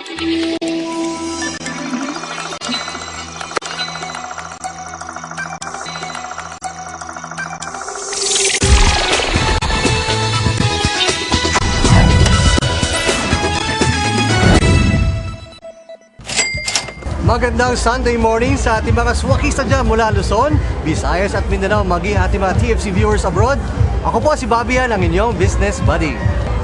Magandang Sunday morning sa ating mga swakista dyan mula Luzon, Visayas at Mindanao, maging ating mga TFC viewers abroad. Ako po si Bobby Yan, ang inyong business buddy.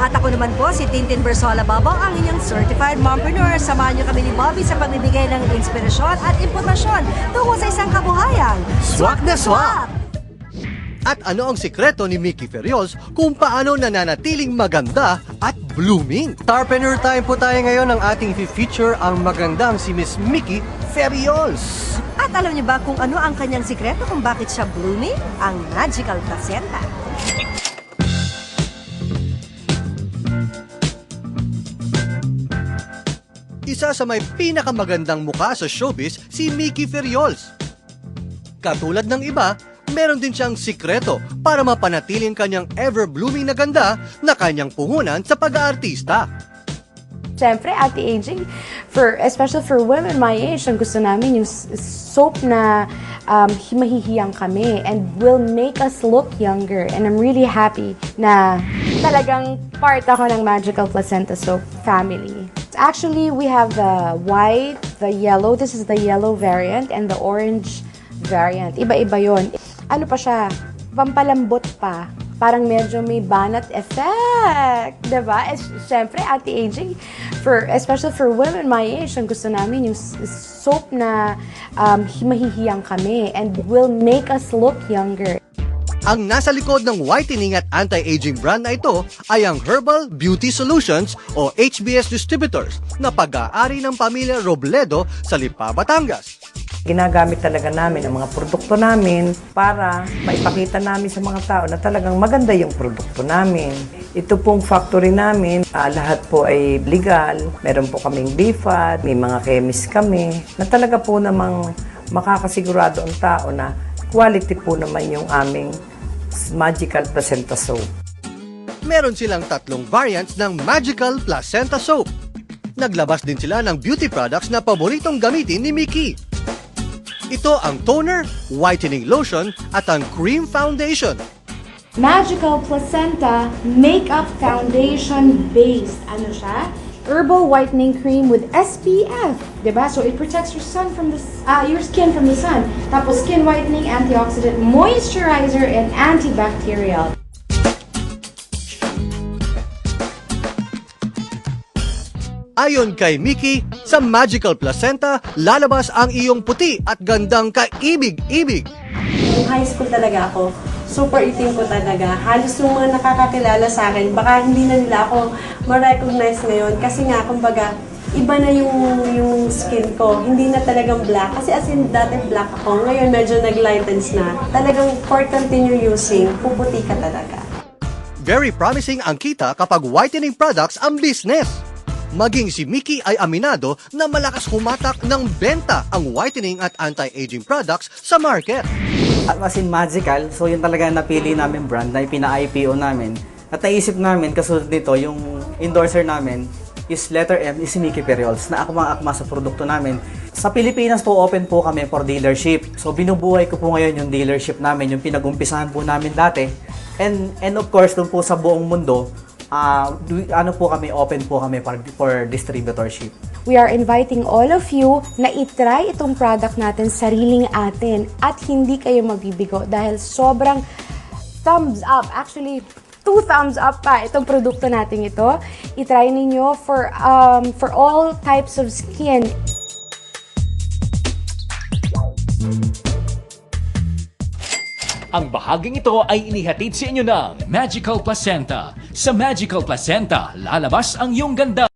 At ako naman po si Tintin Bersola Babang, ang inyong certified mompreneur. Samahan niyo kami ni Bobby sa pagbibigay ng inspirasyon at impormasyon tungo sa isang kabuhayang Swak na swak! At ano ang sikreto ni Mickey Ferriols kung paano nananatiling maganda at blooming? Starpreneur time po tayo ngayon. Ang ating feature ang magandang si Miss Mickey Ferriols. At alam niyo ba kung ano ang kanyang sikreto kung bakit siya blooming? Ang magical placenta. Isa sa may pinakamagandang mukha sa showbiz, si Mickey Ferriols. Katulad ng iba, meron din siyang sikreto para mapanatiling kanyang ever-blooming na ganda na kanyang puhunan sa pag-aartista. Siyempre, anti-aging, especially for women my age, ang gusto namin yung soap na mahihiyang kami and will make us look younger. And I'm really happy na talagang part ako ng Magical Placenta Soap family. Actually, we have the white, the yellow, this is the yellow variant, and the orange variant. Iba-iba yon. Ano pa siya? Pampalambot pa. Parang medyo may banat effect. Diba? Siyempre, anti-aging, especially for women my age, ang gusto namin yung soap na mahihiyang kami and will make us look younger. Ang nasa likod ng whitening at anti-aging brand na ito ay ang Herbal Beauty Solutions o HBS Distributors na pag-aari ng pamilya Robledo sa Lipa, Batangas. Ginagamit talaga namin ang mga produkto namin para maipakita namin sa mga tao na talagang maganda yung produkto namin. Ito pong factory namin, lahat po ay legal. Meron po kaming BFAD, may mga chemist kami na talaga po namang makakasigurado ang tao na quality po naman yung aming Magical Placenta Soap. Meron silang 3 variants ng Magical Placenta Soap. Naglabas din sila ng beauty products na paboritong gamitin ni Mickey. Ito ang toner, whitening lotion at ang cream foundation. Magical Placenta Makeup Foundation Based. Ano siya? Herbal whitening cream with SPF. Diba? So it protects your skin from the sun. Tapos skin whitening, antioxidant, moisturizer, and antibacterial. Ayon kay Mickey, sa Magical Placenta, lalabas ang iyong puti at gandang kaibig-ibig. Nung high school talaga ako, super itim ko talaga. Halos yung mga nakakakilala sa akin, baka hindi na nila ako ma-recognize ngayon. Kasi nga, kumbaga, iba na yung skin ko. Hindi na talagang black. Kasi as in, dati black ako. Ngayon, medyo nag-lightens na. Talagang for continue using, puputi ka talaga. Very promising ang kita kapag whitening products ang business. Maging si Mickey ay aminado na malakas humatak ng benta ang whitening at anti-aging products sa market. As in magical, so yun talaga napili namin brand na ipina-IPO namin. At naisip namin, kasunod nito, yung endorser namin is letter M, is si Mickey Ferriols, na akmang-akma sa produkto namin. Sa Pilipinas po, open po kami for dealership. So binubuhay ko po ngayon yung dealership namin, yung pinag-umpisahan po namin dati. And of course, doon po sa buong mundo, open po kami for distributorship. We are inviting all of you na itry itong product natin, sariling atin, at hindi kayo mabibigo dahil sobrang thumbs up. Actually, 2 thumbs up pa itong produkto natin ito. Itry ninyo for all types of skin. Ang bahaging ito ay inihatid sa inyo ng Magical Placenta. Sa Magical Placenta, lalabas ang iyong ganda.